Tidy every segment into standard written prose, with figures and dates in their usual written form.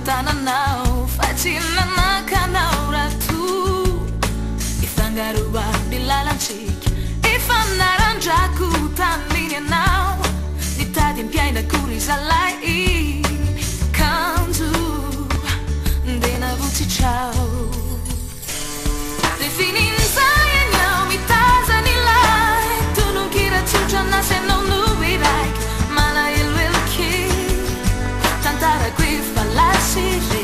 tananao fa tsy nanankanao raha to ifangaroa ny lalantsika efa narandrako taniny anao nitady mpiaina kory zalay kanjo nde navotsy trao definin'izay anao mitazany lay tononkira tsotra nasenao nobe raiky malahelohelo kely tantarako efa lasire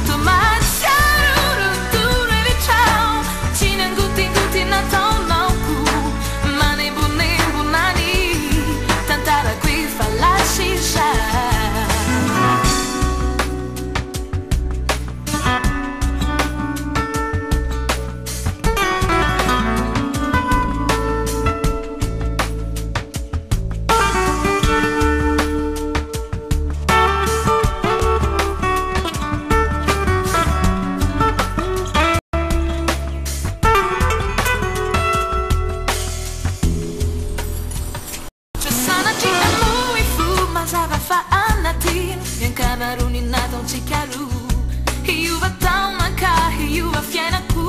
tomatsiaro rotorely trao tsy nangotingoty nataonaoko manembonembonany tantarako efa lasisa Kanaruni nadon tikaru hiuva taumaka hiuva fianaku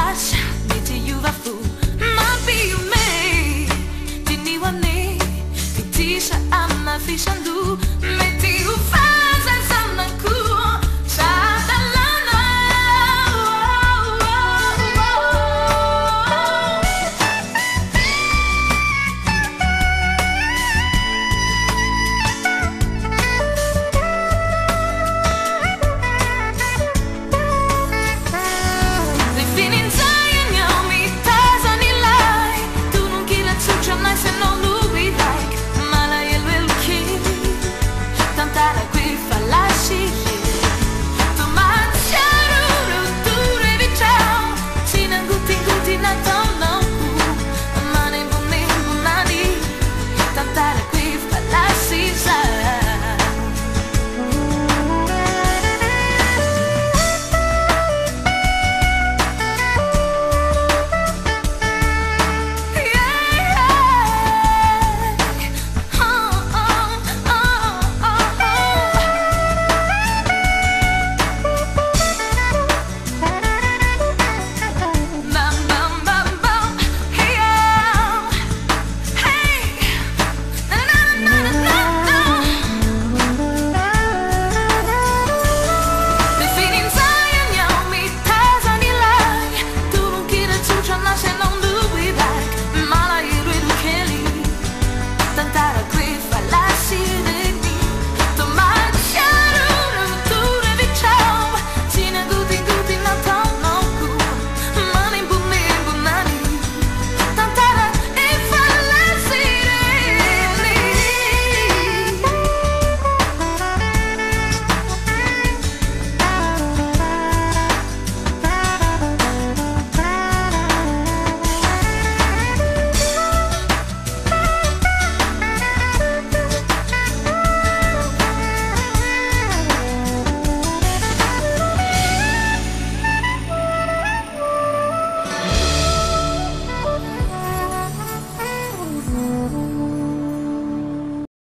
asha miti yuva fu mapi me tiniwane titisha ama fishandu